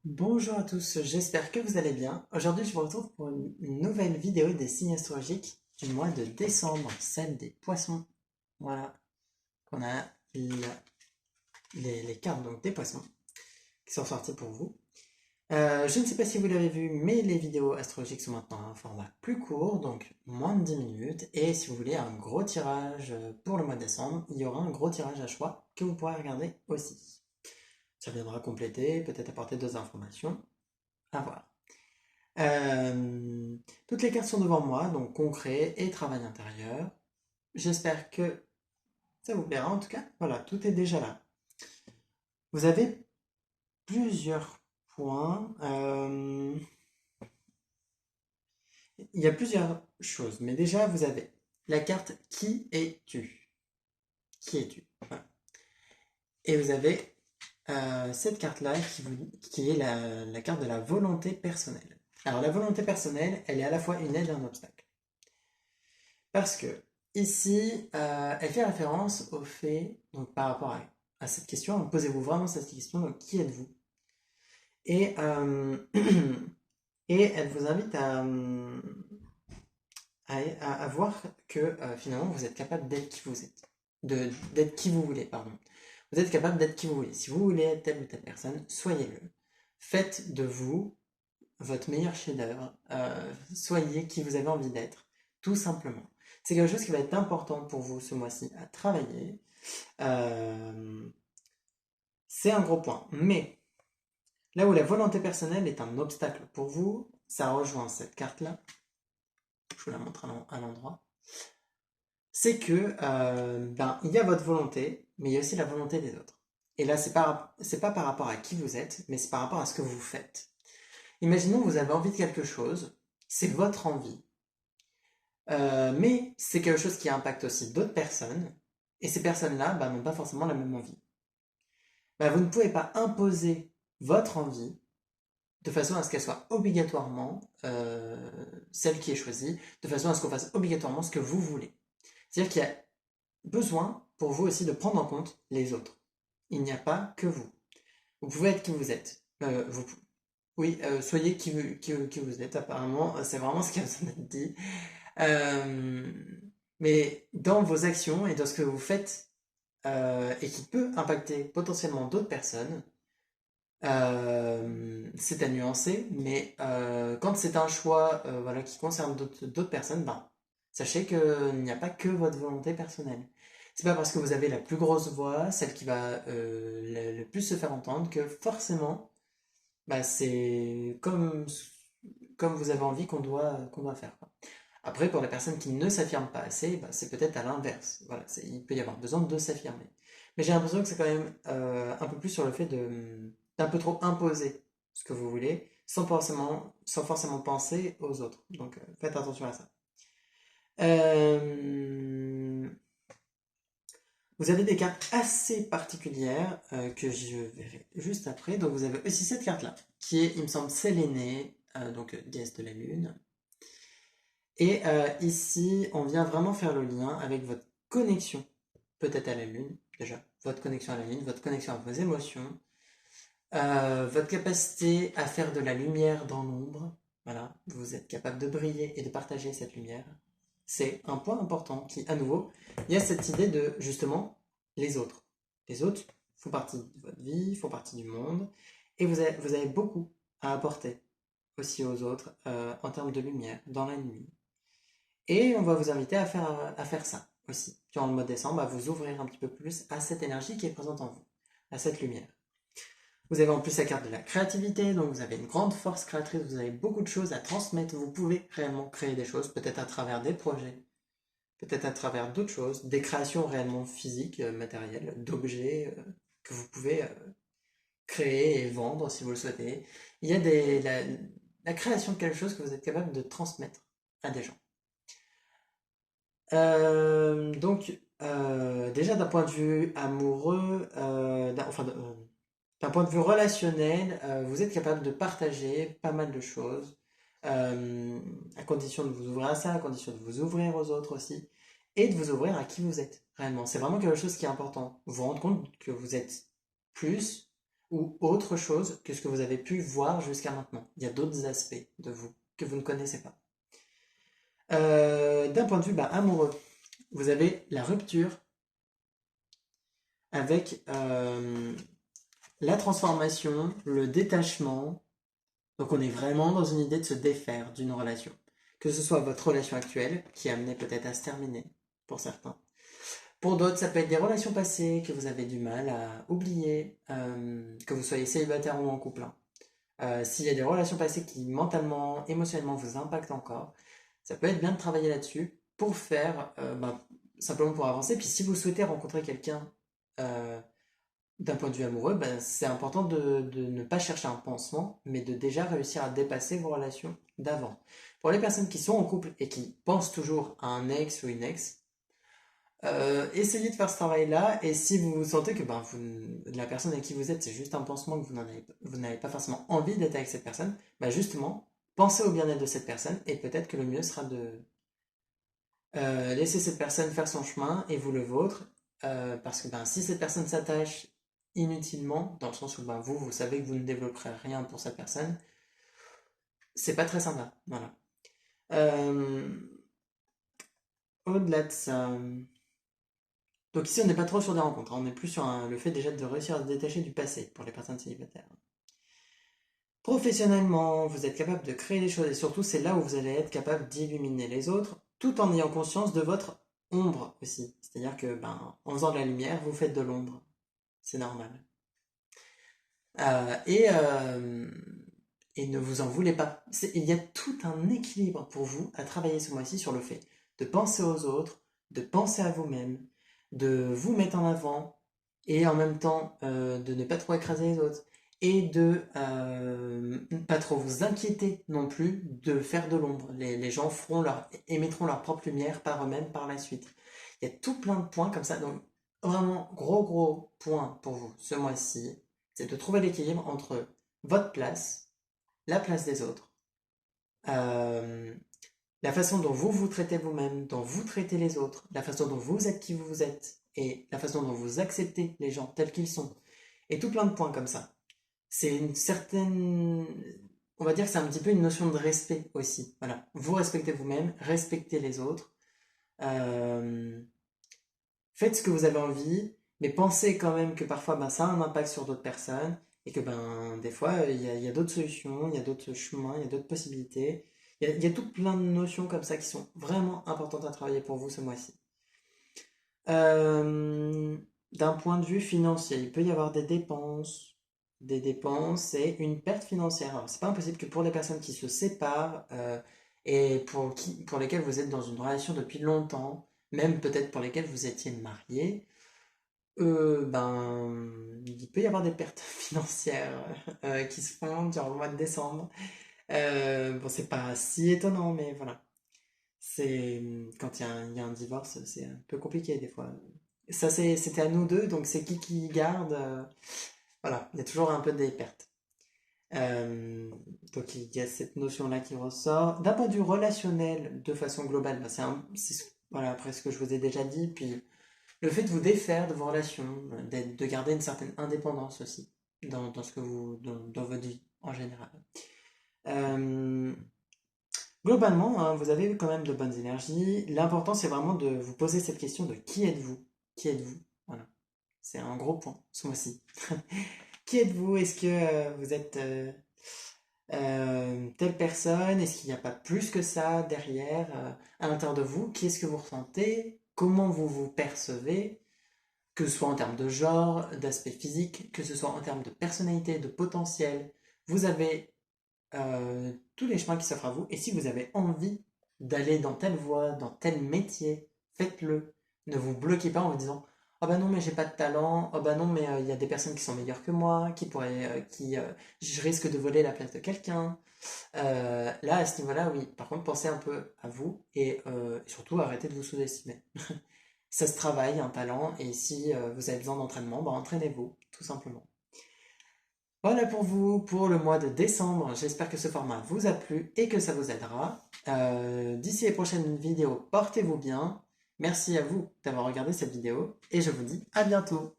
Bonjour à tous, j'espère que vous allez bien. Aujourd'hui, je vous retrouve pour une nouvelle vidéo des signes astrologiques du mois de décembre, celle des poissons. Voilà, on a les cartes donc des poissons qui sont sorties pour vous. Je ne sais pas si vous l'avez vu, mais les vidéos astrologiques sont maintenant à un format plus court, donc moins de 10 minutes. Et si vous voulez un gros tirage pour le mois de décembre, il y aura un gros tirage à choix que vous pourrez regarder aussi. Ça viendra compléter, peut-être apporter d'autres informations. À voir. Toutes les cartes sont devant moi, donc concret et travail intérieur. J'espère que ça vous plaira en tout cas. Voilà, tout est déjà là. Vous avez plusieurs points. Il y a plusieurs choses, mais déjà vous avez la carte Qui es-tu? Qui es-tu? Voilà. Et vous avez cette carte-là qui est la carte de la volonté personnelle. Alors la volonté personnelle, elle est à la fois une aide et un obstacle. Parce que ici, elle fait référence au fait, donc par rapport à cette question, posez-vous vraiment cette question, donc qui êtes-vous? Et, et elle vous invite à voir que finalement vous êtes capable d'être qui vous êtes, d'être qui vous voulez, pardon. Vous êtes capable d'être qui vous voulez. Si vous voulez être telle ou telle personne, soyez-le. Faites de vous votre meilleur chef-d'œuvre, soyez qui vous avez envie d'être, tout simplement. C'est quelque chose qui va être important pour vous ce mois-ci à travailler. Euh, c'est un gros point. Mais là où la volonté personnelle est un obstacle pour vous, ça rejoint cette carte-là. Je vous la montre à l'endroit. C'est que il y a votre volonté, mais il y a aussi la volonté des autres. Et là, c'est pas par rapport à qui vous êtes, mais c'est par rapport à ce que vous faites. Imaginons que vous avez envie de quelque chose, c'est votre envie. Mais c'est quelque chose qui impacte aussi d'autres personnes, et ces personnes-là n'ont pas forcément la même envie. Vous ne pouvez pas imposer votre envie de façon à ce qu'elle soit obligatoirement celle qui est choisie, de façon à ce qu'on fasse obligatoirement ce que vous voulez. C'est-à-dire qu'il y a besoin pour vous aussi de prendre en compte les autres. Il n'y a pas que vous. Vous pouvez être qui vous êtes. Oui, soyez qui vous êtes, apparemment, c'est vraiment ce qui vous a dit. Euh, mais dans vos actions et dans ce que vous faites, et qui peut impacter potentiellement d'autres personnes, c'est à nuancer, mais quand c'est un choix voilà, qui concerne d'autres personnes, sachez qu'il n'y a pas que votre volonté personnelle. C'est pas parce que vous avez la plus grosse voix, celle qui va le plus se faire entendre, que forcément, c'est comme vous avez envie qu'on doit faire, quoi. Après, pour les personnes qui ne s'affirment pas assez, c'est peut-être à l'inverse. Voilà, il peut y avoir besoin de s'affirmer. Mais j'ai l'impression que c'est quand même un peu plus sur le fait d'un peu trop imposer ce que vous voulez, sans forcément penser aux autres. Donc, faites attention à ça. Euh, Vous avez des cartes assez particulières que je verrai juste après. Donc, vous avez aussi cette carte-là, qui est, il me semble, Sélénée, donc déesse de la lune. Et ici, on vient vraiment faire le lien avec votre connexion, peut-être à la Lune, déjà, votre connexion à la Lune, votre connexion à vos émotions, votre capacité à faire de la lumière dans l'ombre. Voilà, vous êtes capable de briller et de partager cette lumière. C'est un point important qui, à nouveau, il y a cette idée de, justement, les autres. Les autres font partie de votre vie, font partie du monde, et vous avez beaucoup à apporter aussi aux autres en termes de lumière, dans la nuit, et on va vous inviter à faire ça aussi. Durant le mois de décembre, à vous ouvrir un petit peu plus à cette énergie qui est présente en vous, à cette lumière. Vous avez en plus la carte de la créativité, donc vous avez une grande force créatrice, vous avez beaucoup de choses à transmettre, vous pouvez réellement créer des choses, peut-être à travers des projets, peut-être à travers d'autres choses, des créations réellement physiques, matérielles, d'objets que vous pouvez créer et vendre si vous le souhaitez. Il y a la création de quelque chose que vous êtes capable de transmettre à des gens. Donc, déjà d'un point de vue amoureux, d'un point de vue relationnel, vous êtes capable de partager pas mal de choses, à condition de vous ouvrir à ça, à condition de vous ouvrir aux autres aussi, et de vous ouvrir à qui vous êtes réellement. C'est vraiment quelque chose qui est important. Vous vous rendre compte que vous êtes plus, ou autre chose que ce que vous avez pu voir jusqu'à maintenant. Il y a d'autres aspects de vous que vous ne connaissez pas. D'un point de vue amoureux, vous avez la rupture avec la transformation, le détachement. Donc on est vraiment dans une idée de se défaire d'une relation. Que ce soit votre relation actuelle, qui est amenée peut-être à se terminer, pour certains. Pour d'autres, ça peut être des relations passées que vous avez du mal à oublier, que vous soyez célibataire ou en couple, hein. S'il y a des relations passées qui mentalement, émotionnellement vous impactent encore, ça peut être bien de travailler là-dessus pour faire, simplement pour avancer. Puis si vous souhaitez rencontrer quelqu'un euh, d'un point de vue amoureux, c'est important de ne pas chercher un pansement, mais de déjà réussir à dépasser vos relations d'avant. Pour les personnes qui sont en couple et qui pensent toujours à un ex ou une ex, essayez de faire ce travail-là, et si vous sentez que la personne avec qui vous êtes, c'est juste un pansement, que vous n'avez pas forcément envie d'être avec cette personne, justement, pensez au bien-être de cette personne, et peut-être que le mieux sera de laisser cette personne faire son chemin et vous le vôtre, parce que si cette personne s'attache inutilement, dans le sens où vous savez que vous ne développerez rien pour cette personne, c'est pas très sympa. Voilà. Euh, Au-delà de ça. Donc ici, on n'est pas trop sur des rencontres, hein. On est plus sur le fait déjà de réussir à se détacher du passé pour les personnes célibataires. Professionnellement, vous êtes capable de créer des choses, et surtout c'est là où vous allez être capable d'illuminer les autres, tout en ayant conscience de votre ombre aussi. C'est-à-dire que en faisant de la lumière, vous faites de l'ombre. C'est normal. Euh, et, euh, et ne vous en voulez pas. Il y a tout un équilibre pour vous à travailler ce mois-ci sur le fait de penser aux autres, de penser à vous-même, de vous mettre en avant, et en même temps de ne pas trop écraser les autres, et de pas trop vous inquiéter non plus de faire de l'ombre. Les gens émettront leur propre lumière par eux-mêmes par la suite. Il y a tout plein de points comme ça. Donc vraiment, gros point pour vous ce mois-ci, c'est de trouver l'équilibre entre votre place, la place des autres, euh, la façon dont vous vous traitez vous-même, dont vous traitez les autres, la façon dont vous êtes qui vous êtes, et la façon dont vous acceptez les gens tels qu'ils sont, et tout plein de points comme ça. C'est une certaine... On va dire que c'est un petit peu une notion de respect aussi. Voilà. Vous respectez vous-même, respectez les autres, euh, faites ce que vous avez envie, mais pensez quand même que parfois ça a un impact sur d'autres personnes, et que des fois il y a d'autres solutions, il y a d'autres chemins, il y a d'autres possibilités. Il y a tout plein de notions comme ça qui sont vraiment importantes à travailler pour vous ce mois-ci. Euh, D'un point de vue financier, il peut y avoir des dépenses et une perte financière. Alors, c'est pas impossible que pour les personnes qui se séparent et pour lesquelles vous êtes dans une relation depuis longtemps, même peut-être pour lesquelles vous étiez mariés, il peut y avoir des pertes financières qui se font durant le mois de décembre. Bon, c'est pas si étonnant, mais voilà. C'est quand il y a un divorce, c'est un peu compliqué des fois. Ça, c'était à nous deux, donc c'est qui garde. Voilà, il y a toujours un peu des pertes. Euh, donc il y a cette notion-là qui ressort. D'un point de vue relationnel, de façon globale, voilà, après ce que je vous ai déjà dit, puis le fait de vous défaire de vos relations, de garder une certaine indépendance aussi dans ce que dans votre vie en général. Euh, Globalement, hein, vous avez quand même de bonnes énergies. L'important, c'est vraiment de vous poser cette question de qui êtes-vous? Qui êtes-vous? Voilà. C'est un gros point ce mois-ci. Qui êtes-vous? Est-ce que vous êtes telle personne? Est-ce qu'il n'y a pas plus que ça derrière, à l'intérieur de vous? Qu'est-ce que vous ressentez? Comment vous vous percevez? Que ce soit en termes de genre, d'aspect physique, que ce soit en termes de personnalité, de potentiel. Vous avez tous les chemins qui s'offrent à vous. Et si vous avez envie d'aller dans telle voie, dans tel métier, faites-le. Ne vous bloquez pas en vous disant oh bah non mais j'ai pas de talent, oh bah non mais il y a des personnes qui sont meilleures que moi, je risque de voler la place de quelqu'un. Là à ce niveau-là, oui. Par contre, pensez un peu à vous et surtout arrêtez de vous sous-estimer. Ça se travaille, un talent, et si vous avez besoin d'entraînement, entraînez-vous, tout simplement. Voilà pour vous, pour le mois de décembre. J'espère que ce format vous a plu et que ça vous aidera. D'ici les prochaines vidéos, portez-vous bien. Merci à vous d'avoir regardé cette vidéo et je vous dis à bientôt.